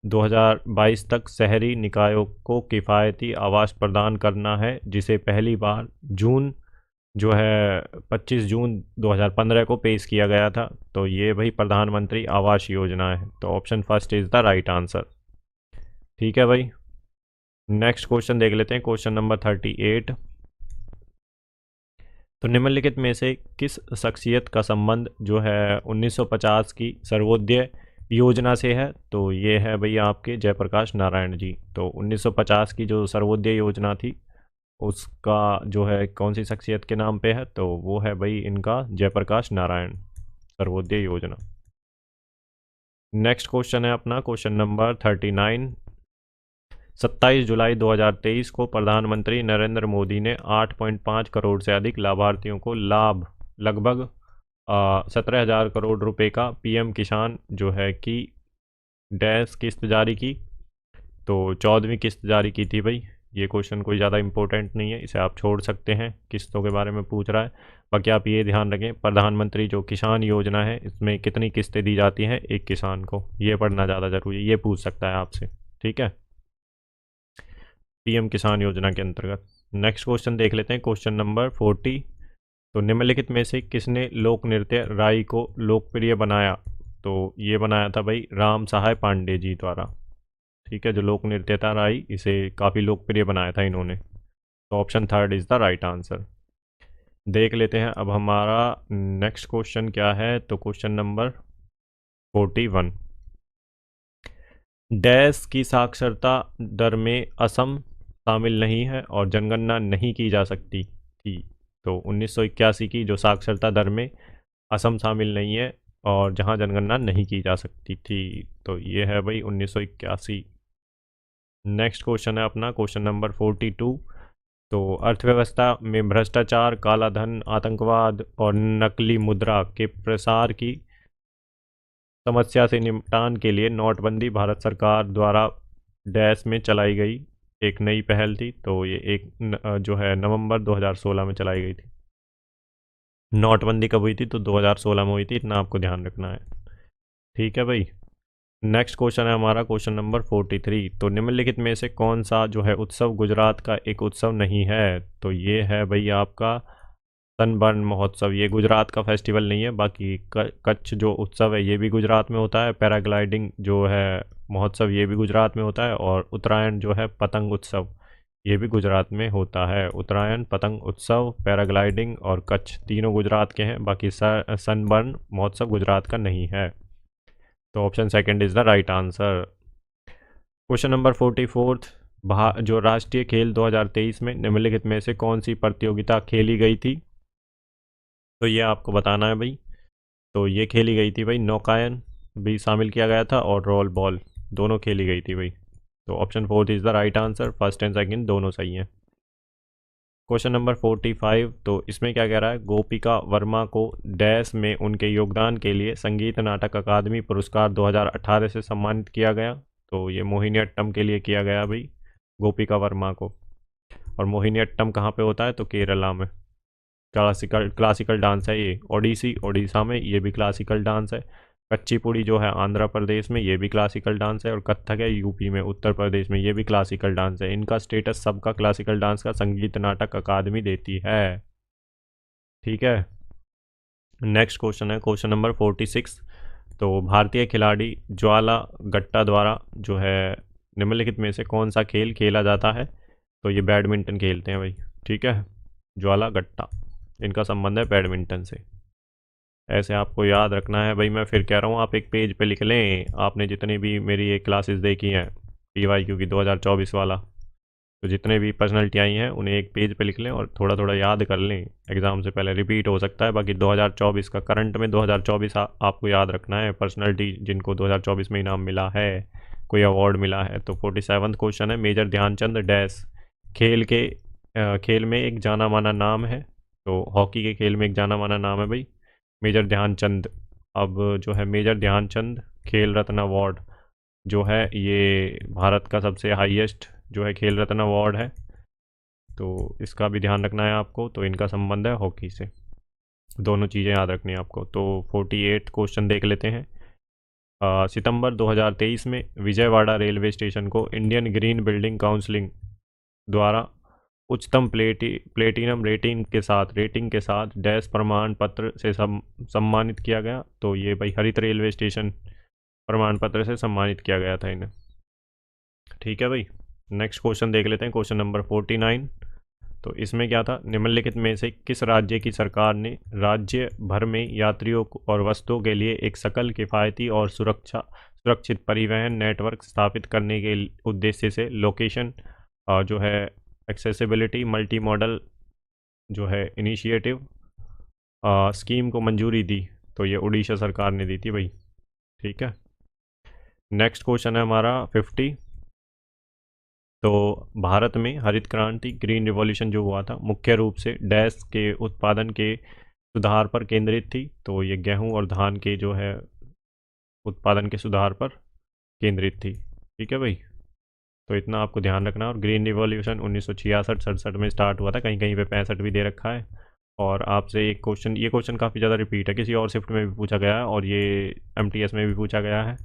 2022 तक शहरी निकायों को किफ़ायती आवास प्रदान करना है, जिसे पहली बार जून जो है 25 जून 2015 को पेश किया गया था। तो ये भाई प्रधानमंत्री आवास योजना है। तो option first is the right answer. ठीक है भाई, नेक्स्ट क्वेश्चन देख लेते हैं। Question number 38। तो निम्नलिखित में से किस शख्सियत का संबंध जो है 1950 की सर्वोदय योजना से है? तो ये है भैया आपके जयप्रकाश नारायण जी। तो 1950 की जो सर्वोदय योजना थी उसका जो है कौन सी शख्सियत के नाम पे है? तो वो है भाई इनका जयप्रकाश नारायण, सर्वोदय योजना। नेक्स्ट क्वेश्चन है अपना क्वेश्चन नंबर 39। 27 जुलाई 2023 को प्रधानमंत्री नरेंद्र मोदी ने 8.5 करोड़ से अधिक लाभार्थियों को लाभ लगभग 17,000 करोड़ रुपए का पीएम किसान जो है कि डैश किस्त जारी की। तो 14वीं किस्त जारी की थी भाई। ये क्वेश्चन कोई ज़्यादा इंपॉर्टेंट नहीं है, इसे आप छोड़ सकते हैं, किस्तों के बारे में पूछ रहा है। बाकी आप ये ध्यान रखें, प्रधानमंत्री जो किसान योजना है इसमें कितनी किस्तें दी जाती हैं एक किसान को, ये पढ़ना ज़्यादा ज़रूरी है, ये पूछ सकता है आपसे। ठीक है, पीएम किसान योजना के अंतर्गत। नेक्स्ट क्वेश्चन देख लेते हैं, क्वेश्चन नंबर 40। तो निम्नलिखित में से किसने लोक नृत्य राई को लोकप्रिय बनाया? तो ये बनाया था भाई राम सहाय पांडे जी द्वारा। ठीक है, जो लोक नृत्य था राई, इसे काफ़ी लोकप्रिय बनाया था इन्होंने। तो option third is the right answer. देख लेते हैं अब हमारा नेक्स्ट क्वेश्चन क्या है। तो क्वेश्चन नंबर 41। डैश की साक्षरता दर में असम शामिल नहीं है और जनगणना नहीं की जा सकती थी। तो 1981 की जो साक्षरता दर में असम शामिल नहीं है और जहां जनगणना नहीं की जा सकती थी। तो ये है भाई 1981। नेक्स्ट क्वेश्चन है अपना क्वेश्चन नंबर 42। तो अर्थव्यवस्था में भ्रष्टाचार, काला धन, आतंकवाद और नकली मुद्रा के प्रसार की समस्या से निपटान के लिए नोटबंदी भारत सरकार द्वारा डैश में चलाई गई एक नई पहल थी। तो ये जो है नवंबर 2016 में चलाई गई थी। नोटबंदी कब हुई थी? तो 2016 में हुई थी, इतना आपको ध्यान रखना है। ठीक है भाई, नेक्स्ट क्वेश्चन है हमारा क्वेश्चन नंबर 43। तो निम्नलिखित में से कौन सा जो है उत्सव गुजरात का एक उत्सव नहीं है? तो ये है भाई आपका सनबर्न महोत्सव। ये गुजरात का फेस्टिवल नहीं है। बाकी कच्छ जो उत्सव है ये भी गुजरात में होता है। पैराग्लाइडिंग जो है महोत्सव ये भी गुजरात में होता है। और उत्तरायण जो है पतंग उत्सव ये भी गुजरात में होता है। उत्तरायण, पतंग उत्सव, पैराग्लाइडिंग और कच्छ तीनों गुजरात के हैं। बाकी सनबर्न महोत्सव गुजरात का नहीं है। तो option second is the right answer. Question number 44। जो राष्ट्रीय खेल 2023 में निम्नलिखित में से कौन सी प्रतियोगिता खेली गई थी? तो ये आपको बताना है भाई। तो ये खेली गई थी भाई नौकायन भी शामिल किया गया था और रोल बॉल दोनों खेली गई थी भाई। तो option fourth is the right answer. First and second दोनों सही हैं। Question number 45। तो इसमें क्या कह रहा है? गोपिका वर्मा को डैश में उनके योगदान के लिए संगीत नाटक अकादमी पुरस्कार 2018 से सम्मानित किया गया। तो ये मोहिनीअट्टम के लिए किया गया भाई गोपिका वर्मा को। और मोहिनीअट्टम कहाँ पे होता है? तो केरला में। क्लासिकल डांस है ये। ओडिसी ओडिशा में, ये भी क्लासिकल डांस है। कच्चीपुड़ी जो है आंध्र प्रदेश में, ये भी क्लासिकल डांस है। और कथक है यूपी में, उत्तर प्रदेश में, ये भी क्लासिकल डांस है। इनका स्टेटस सबका क्लासिकल डांस का संगीत नाटक अकादमी देती है। ठीक है। नेक्स्ट क्वेश्चन है क्वेश्चन नंबर 46। तो भारतीय खिलाड़ी ज्वाला गट्टा द्वारा जो है निम्नलिखित में से कौन सा खेल खेला जाता है? तो ये बैडमिंटन खेलते हैं भाई। ठीक है, ज्वाला गट्टा, इनका संबंध है बैडमिंटन से। ऐसे आपको याद रखना है भाई। मैं फिर कह रहा हूँ, आप एक पेज पे लिख लें, आपने जितनी भी मेरी ये क्लासेस देखी हैं PYQ की 2024 वाला, तो जितने भी पर्सनैलिटी आई हैं उन्हें एक पेज पे लिख लें और थोड़ा थोड़ा याद कर लें। एग्ज़ाम से पहले रिपीट हो सकता है। बाकी 2024 का करंट में 2024 आपको याद रखना है। पर्सनैलिटी जिनको 2024 में इनाम मिला है, कोई अवार्ड मिला है। तो 47वां क्वेश्चन है, मेजर ध्यानचंद डैश खेल में एक जाना माना नाम है। तो हॉकी के खेल में एक जाना माना नाम है भाई, मेजर ध्यानचंद। अब जो है मेजर ध्यानचंद खेल रत्न अवार्ड जो है, ये भारत का सबसे हाईएस्ट जो है खेल रत्न अवार्ड है। तो इसका भी ध्यान रखना है आपको। तो इनका संबंध है हॉकी से। दोनों चीज़ें याद रखनी है आपको। तो 48 क्वेश्चन देख लेते हैं। सितंबर 2023 में विजयवाड़ा रेलवे स्टेशन को इंडियन ग्रीन बिल्डिंग काउंसिलिंग द्वारा उच्चतम प्लेटिनम रेटिंग के साथ डैश प्रमाण पत्र से सम्मानित किया गया। तो ये भाई हरित रेलवे स्टेशन प्रमाण पत्र से सम्मानित किया गया था इन्हें। ठीक है भाई। नेक्स्ट क्वेश्चन देख लेते हैं क्वेश्चन नंबर 49। तो इसमें क्या था, निम्नलिखित में से किस राज्य की सरकार ने राज्य भर में यात्रियों और वस्तुओं के लिए एक सकल किफ़ायती और सुरक्षित परिवहन नेटवर्क स्थापित करने के उद्देश्य से लोकेशन जो है एक्सेसिबिलिटी मल्टी मॉडल जो है इनिशिएटिव स्कीम को मंजूरी दी? तो ये उड़ीसा सरकार ने दी थी भाई। ठीक है। नेक्स्ट क्वेश्चन है हमारा 50। तो भारत में हरित क्रांति ग्रीन रिवॉल्यूशन जो हुआ था मुख्य रूप से डैश के उत्पादन के सुधार पर केंद्रित थी। तो ये गेहूं और धान के जो है उत्पादन के सुधार पर केंद्रित थी। ठीक है भाई। तो इतना आपको ध्यान रखना। और ग्रीन रिवॉल्यूशन 1966-67 में स्टार्ट हुआ था, कहीं कहीं पे 65 भी दे रखा है। और आपसे एक क्वेश्चन, ये क्वेश्चन काफ़ी ज़्यादा रिपीट है, किसी और शिफ्ट में भी पूछा गया है और ये MTS में भी पूछा गया है।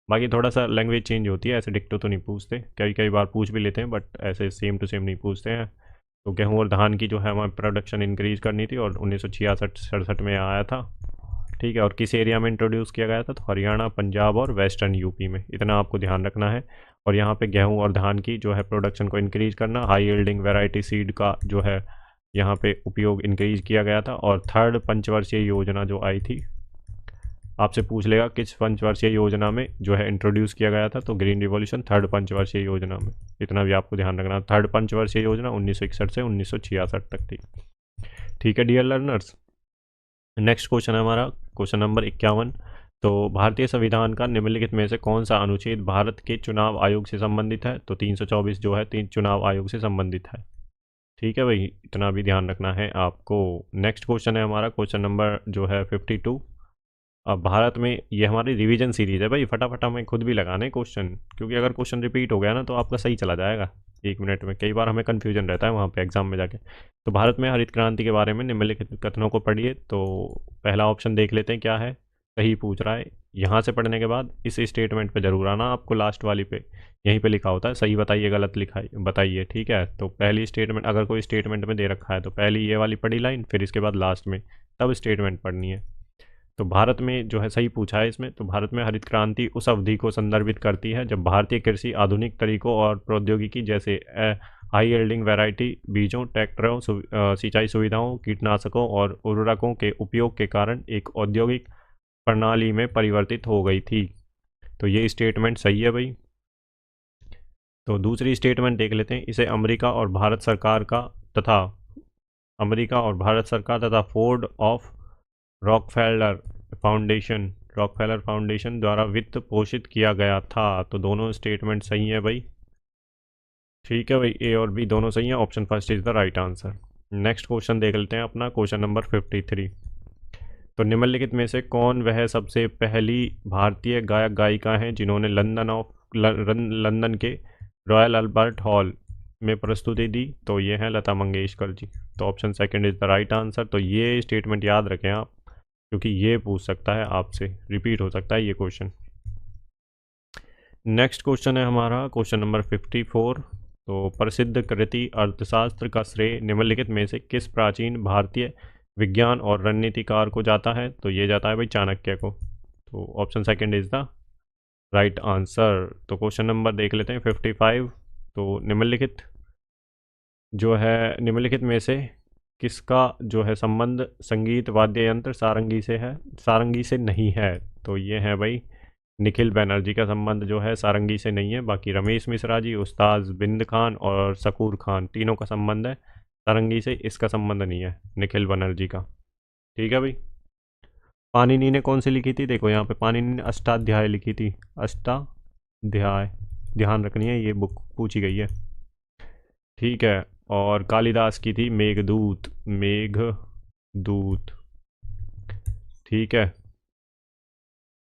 बाकी थोड़ा सा लैंग्वेज चेंज होती है, ऐसे डिक्टो तो नहीं पूछते, कई कई बार पूछ भी लेते हैं बट ऐसे सेम टू सेम नहीं पूछते हैं। तो गेहूँ और धान की जो है हमारी प्रोडक्शन इंक्रीज़ करनी थी और 1966-67 में आया था। ठीक है। और किस एरिया में इंट्रोड्यूस किया गया था? तो हरियाणा, पंजाब और वेस्टर्न यूपी में। इतना आपको ध्यान रखना है। और यहाँ पे गेहूँ और धान की जो है प्रोडक्शन को इंक्रीज़ करना, हाई यील्डिंग वैरायटी सीड का जो है यहाँ पे उपयोग इंक्रीज़ किया गया था। और थर्ड पंचवर्षीय योजना जो आई थी, आपसे पूछ लेगा किस पंचवर्षीय योजना में जो है इंट्रोड्यूस किया गया था? तो ग्रीन रिवॉल्यूशन थर्ड पंचवर्षीय योजना में। इतना भी आपको ध्यान रखना। थर्ड पंचवर्षीय योजना 1961 से 1966 तक थी। ठीक है डियर लर्नर्स। नेक्स्ट क्वेश्चन है हमारा क्वेश्चन नंबर 51। तो भारतीय संविधान का निम्नलिखित में से कौन सा अनुच्छेद भारत के चुनाव आयोग से संबंधित है? तो 324 जो है चुनाव आयोग से संबंधित है। ठीक है भाई, इतना भी ध्यान रखना है आपको। नेक्स्ट क्वेश्चन है हमारा क्वेश्चन नंबर जो है 52। अब भारत में ये हमारी रिवीजन सीरीज है भाई, फटाफट हमें खुद भी लगाने हैं क्वेश्चन, क्योंकि अगर क्वेश्चन रिपीट हो गया ना तो आपका सही चला जाएगा 1 मिनट में। कई बार हमें कन्फ्यूजन रहता है वहाँ पे एग्जाम में जाके। तो भारत में हरित क्रांति के बारे में निम्नलिखित कथनों को पढ़िए। तो पहला ऑप्शन देख लेते हैं क्या है, सही पूछ रहा है। यहाँ से पढ़ने के बाद इस स्टेटमेंट पे जरूर आना, आपको लास्ट वाली पे यहीं पे लिखा होता है सही बताइए गलत लिखा बताइए। ठीक है। तो पहली स्टेटमेंट, अगर कोई स्टेटमेंट में दे रखा है तो पहली ये वाली पढ़ी लाइन, फिर इसके बाद लास्ट में तब स्टेटमेंट पढ़नी है। तो भारत में जो है सही पूछा है इसमें। तो भारत में हरित क्रांति उस अवधि को संदर्भित करती है जब भारतीय कृषि आधुनिक तरीकों और प्रौद्योगिकी जैसे हाई यील्डिंग वैरायटी बीजों, ट्रैक्टरों, सिंचाई सुविधाओं, कीटनाशकों और उर्वरकों के उपयोग के कारण एक औद्योगिक प्रणाली में परिवर्तित हो गई थी। तो ये स्टेटमेंट सही है भाई। तो दूसरी स्टेटमेंट देख लेते हैं। इसे अमेरिका और भारत सरकार तथा फोर्ड ऑफ रॉकफेलर फाउंडेशन द्वारा वित्त पोषित किया गया था। तो दोनों स्टेटमेंट सही है भाई। ठीक है भाई, ए और बी दोनों सही हैं। Option first is the right answer. Next question देख लेते हैं अपना क्वेश्चन नंबर 53। तो निम्नलिखित में से कौन वह सबसे पहली भारतीय गायक गायिका हैं जिन्होंने लंदन के रॉयल अल्बर्ट हॉल में प्रस्तुति दी? तो ये हैं लता मंगेशकर जी। तो option second is the right answer. तो ये स्टेटमेंट याद रखें आप, क्योंकि ये पूछ सकता है आपसे, रिपीट हो सकता है ये क्वेश्चन। नेक्स्ट क्वेश्चन है हमारा क्वेश्चन नंबर 54। तो प्रसिद्ध कृति अर्थशास्त्र का श्रेय निम्नलिखित में से किस प्राचीन भारतीय विज्ञान और रणनीतिकार को जाता है? तो ये जाता है भाई चाणक्य को। तो option second is the right answer. तो क्वेश्चन नंबर देख लेते हैं 55। तो निम्नलिखित में से किसका जो है संबंध संगीत वाद्य यंत्र सारंगी से है, सारंगी से नहीं है? तो ये है भाई निखिल बैनर्जी का संबंध जो है सारंगी से नहीं है। बाकी रमेश मिश्रा जी, उस्ताद बिंद खान और शकूर खान, तीनों का संबंध है सारंगी से, इसका संबंध नहीं है निखिल बनर्जी का। ठीक है भाई। पाणिनि ने कौन सी लिखी थी? देखो यहाँ पे पाणिनि ने अष्टाध्याय लिखी थी, अष्टाध्याय, ध्यान रखनी है, ये बुक पूछी गई है। ठीक है। और कालिदास की थी मेघदूत, मेघदूत। ठीक है।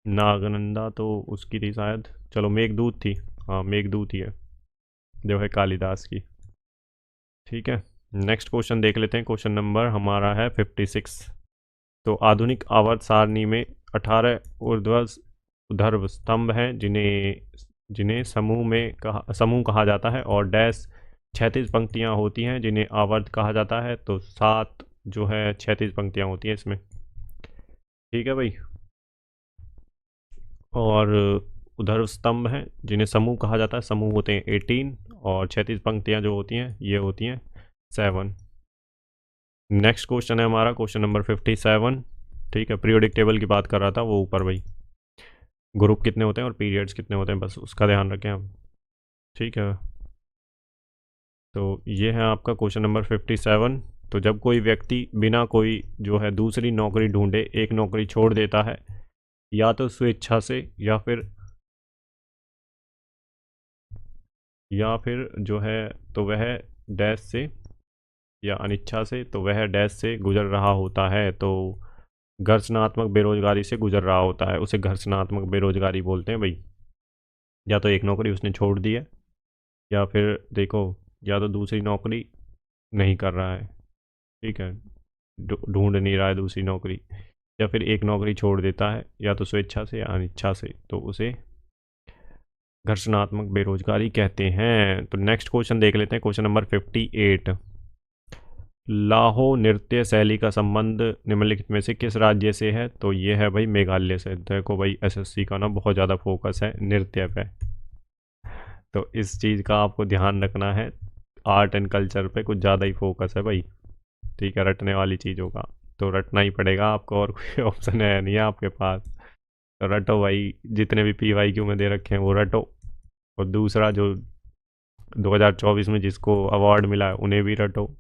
नागनंदा तो उसकी थी शायद, चलो मेघदूत थी, हाँ मेघदूत ही है जो है कालिदास की। ठीक है। नेक्स्ट क्वेश्चन देख लेते हैं। क्वेश्चन नंबर हमारा है 56। तो आधुनिक आवर्त सारणी में 18 ऊर्ध्वाधर स्तंभ हैं जिन्हें जिन्हें समूह कहा जाता है, और डैश 36 पंक्तियां होती हैं जिन्हें आवर्त कहा जाता है। तो 7 जो है 36 पंक्तियां होती हैं इसमें। ठीक है भाई। और उधर स्तंभ हैं जिन्हें समूह कहा जाता है, समूह होते हैं 18, और 36 पंक्तियां जो होती हैं ये होती हैं 7। नेक्स्ट क्वेश्चन है हमारा क्वेश्चन नंबर 57। ठीक है। पीरियोडिक टेबल की बात कर रहा था वो ऊपर भाई, ग्रुप कितने होते हैं और पीरियड्स कितने होते हैं, बस उसका ध्यान रखें आप। ठीक है। तो ये है आपका क्वेश्चन नंबर 57। तो जब कोई व्यक्ति बिना कोई जो है दूसरी नौकरी ढूंढे एक नौकरी छोड़ देता है, या तो स्वेच्छा से या फिर जो है तो वह डैश से, या अनिच्छा से तो वह डैश से गुजर रहा होता है। तो घर्षणात्मक बेरोजगारी से गुजर रहा होता है, उसे घर्षणात्मक बेरोजगारी बोलते हैं भाई। या तो एक नौकरी उसने छोड़ दी है, या फिर देखो, या तो दूसरी नौकरी नहीं कर रहा है, ठीक है, ढूंढ नहीं रहा है दूसरी नौकरी, या फिर एक नौकरी छोड़ देता है या तो स्वेच्छा से या अनिच्छा से, तो उसे घर्षणात्मक बेरोजगारी कहते हैं। तो नेक्स्ट क्वेश्चन देख लेते हैं क्वेश्चन नंबर 58। लाहो नृत्य शैली का संबंध निम्नलिखित में से किस राज्य से है? तो ये है भाई मेघालय से। देखो भाई एसएससी का ना बहुत ज़्यादा फोकस है नृत्य पे, तो इस चीज़ का आपको ध्यान रखना है। आर्ट एंड कल्चर पे कुछ ज़्यादा ही फोकस है भाई, ठीक है, रटने वाली चीज़ों का, तो रटना ही पड़ेगा आपको, और कोई ऑप्शन है नहीं है आपके पास। तो रटो भाई, जितने भी PYQ में दे रखे हैं वो रटो। और दूसरा जो 2024 में जिसको अवार्ड मिला है उन्हें भी रटो।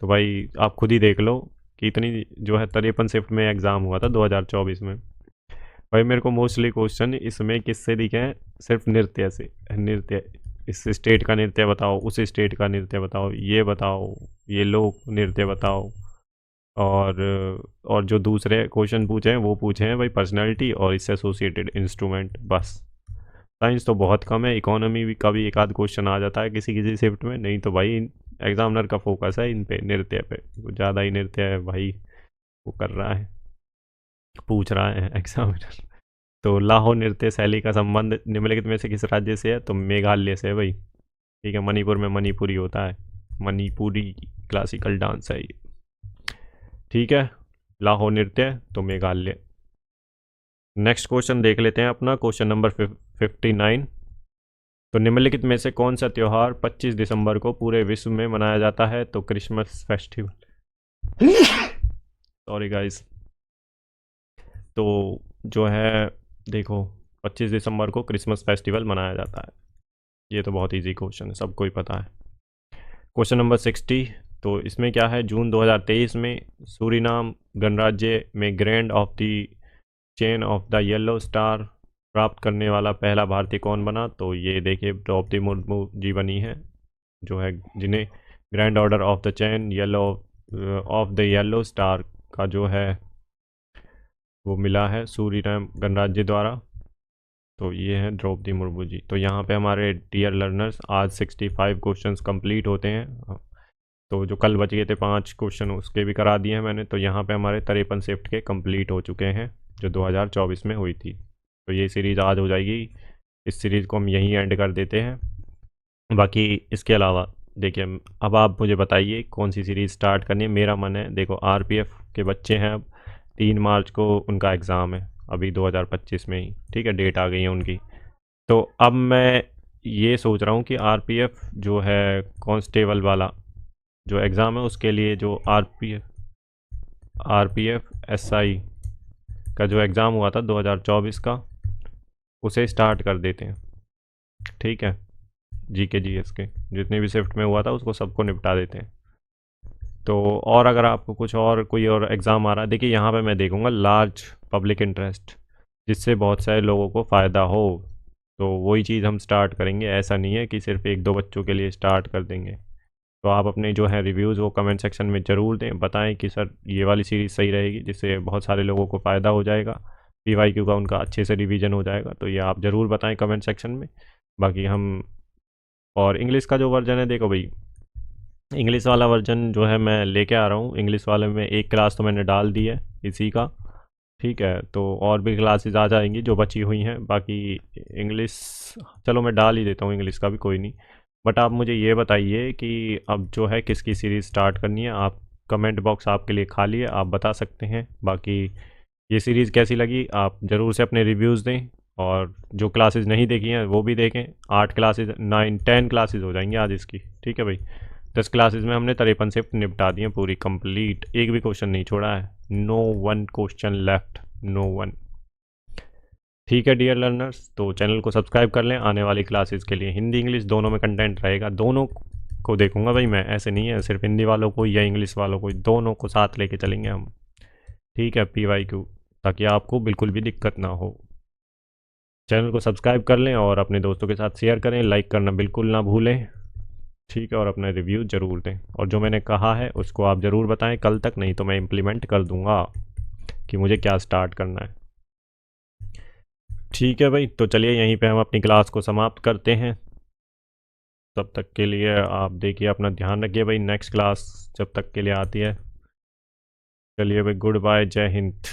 तो भाई आप खुद ही देख लो कि इतनी जो है 53 शिफ्ट में एग्ज़ाम हुआ था 2024 में। भाई मेरे को मोस्टली क्वेश्चन इसमें किससे दिखे हैं? सिर्फ नृत्य से। नृत्य, इस स्टेट का नृत्य बताओ, उस स्टेट का नृत्य बताओ, ये बताओ, ये लोक नृत्य बताओ। और और जो दूसरे क्वेश्चन पूछे हैं वो पूछे हैं भाई पर्सनैलिटी और इससे एसोसिएटेड इंस्ट्रूमेंट, बस। साइंस तो बहुत कम है, इकोनॉमी भी का भी एक आध क्वेश्चन आ जाता है किसी किसी शिफ्ट में, नहीं तो भाई एग्जामिनर का फोकस है इन पे, नृत्य पे, ज़्यादा ही नृत्य है भाई वो कर रहा है, पूछ रहा है एग्जामिनर। तो लाहौर नृत्य शैली का संबंध निम्नलिखित में से किस राज्य से है? तो मेघालय से है भाई। ठीक है। मणिपुर में मणिपुरी होता है, मणिपुरी क्लासिकल डांस है ये। ठीक है। लाहौर नृत्य तो मेघालय। नेक्स्ट क्वेश्चन देख लेते हैं अपना क्वेश्चन नंबर 59। तो निम्नलिखित में से कौन सा त्यौहार 25 दिसंबर को पूरे विश्व में मनाया जाता है? तो क्रिसमस फेस्टिवल। Sorry guys. तो जो है देखो 25 दिसंबर को क्रिसमस फेस्टिवल मनाया जाता है। ये तो बहुत इजी क्वेश्चन है, सबको ही पता है। Question number 60। तो इसमें क्या है, जून 2023 में सूरीनाम गणराज्य में grand of the chain of the yellow star प्राप्त करने वाला पहला भारतीय कौन बना? तो ये देखिए द्रौपदी मुर्मू जी बनी है, जो है जिन्हें grand order of the chain yellow of the yellow star का जो है वो मिला है सूरीनाम गणराज्य द्वारा। तो ये है द्रौपदी मुर्मू जी। तो यहाँ पे हमारे डियर लर्नर्स आज 65 क्वेश्चंस कंप्लीट होते हैं। तो जो कल बच गए थे 5 क्वेश्चन उसके भी करा दिए हैं मैंने। तो यहाँ पे हमारे 53 शिफ्ट के कंप्लीट हो चुके हैं जो 2024 में हुई थी। तो ये सीरीज़ आज हो जाएगी। इस सीरीज़ को हम यहीं एंड कर देते हैं। बाकी इसके अलावा देखिए, अब आप मुझे बताइए कौन सी सीरीज़ स्टार्ट करनी है। मेरा मन है, देखो आरपीएफ के बच्चे हैं, अब 3 मार्च को उनका एग्ज़ाम है अभी 2025 में ही, ठीक है, डेट आ गई है उनकी। तो अब मैं ये सोच रहा हूँ कि आरपीएफ जो है कांस्टेबल वाला जो एग्ज़ाम है उसके लिए जो आरपीएफ एसआई का जो एग्ज़ाम हुआ था 2024 का उसे स्टार्ट कर देते हैं, ठीक है। जीके जीएस के जितने भी शिफ्ट में हुआ था उसको सबको निपटा देते हैं। तो और अगर आपको कुछ और कोई और एग्ज़ाम आ रहा है, देखिए यहाँ पे मैं देखूँगा लार्ज पब्लिक इंटरेस्ट, जिससे बहुत सारे लोगों को फ़ायदा हो, तो वही चीज़ हम स्टार्ट करेंगे। ऐसा नहीं है कि सिर्फ 1-2 बच्चों के लिए स्टार्ट कर देंगे। तो आप अपने जो है रिव्यूज़ वो कमेंट सेक्शन में ज़रूर दें, बताएं कि सर ये वाली सीरीज़ सही रहेगी, जिससे बहुत सारे लोगों को फ़ायदा हो जाएगा, पीवाईक्यू का उनका अच्छे से रिवीजन हो जाएगा। तो ये आप ज़रूर बताएं कमेंट सेक्शन में। बाकी हम और इंग्लिश का जो वर्जन है, देखो भाई इंग्लिश वाला वर्जन जो है मैं लेके आ रहा हूँ। इंग्लिश वाले में एक क्लास तो मैंने डाल दी है इसी का, ठीक है। तो और भी क्लासेस आ जाएंगी जो बची हुई हैं। बाकी इंग्लिश चलो मैं डाल ही देता हूँ, इंग्लिश का भी कोई नहीं। बट आप मुझे ये बताइए कि अब जो है किसकी सीरीज़ स्टार्ट करनी है। आप कमेंट बॉक्स आपके लिए खाली है, आप बता सकते हैं। बाकी ये सीरीज़ कैसी लगी आप ज़रूर से अपने रिव्यूज़ दें, और जो क्लासेस नहीं देखी हैं वो भी देखें। 8 क्लासेस 10 क्लासेस हो जाएंगी आज इसकी, ठीक है भाई। 10 क्लासेस में हमने 53 शिफ्ट निपटा दी हैं पूरी कंप्लीट, एक भी क्वेश्चन नहीं छोड़ा है। No one question left, no one. ठीक है डियर लर्नर्स, तो चैनल को सब्सक्राइब कर लें। आने वाली क्लासेस के लिए हिंदी इंग्लिश दोनों में कंटेंट रहेगा, दोनों को देखूंगा भाई मैं, ऐसे नहीं है सिर्फ हिंदी वालों को या इंग्लिश वालों को, दोनों को साथ लेके चलेंगे हम, ठीक है, पीवाईक्यू, ताकि आपको बिल्कुल भी दिक्कत ना हो। चैनल को सब्सक्राइब कर लें और अपने दोस्तों के साथ शेयर करें, लाइक करना बिल्कुल ना भूलें, ठीक है। और अपना रिव्यू ज़रूर दें, और जो मैंने कहा है उसको आप ज़रूर बताएं कल तक, नहीं तो मैं इम्प्लीमेंट कर दूंगा कि मुझे क्या स्टार्ट करना है। ठीक है भाई, तो चलिए यहीं पे हम अपनी क्लास को समाप्त करते हैं। तब तक के लिए आप देखिए, अपना ध्यान रखिए भाई, नेक्स्ट क्लास जब तक के लिए आती है। चलिए भाई, गुड बाय, जय हिंद।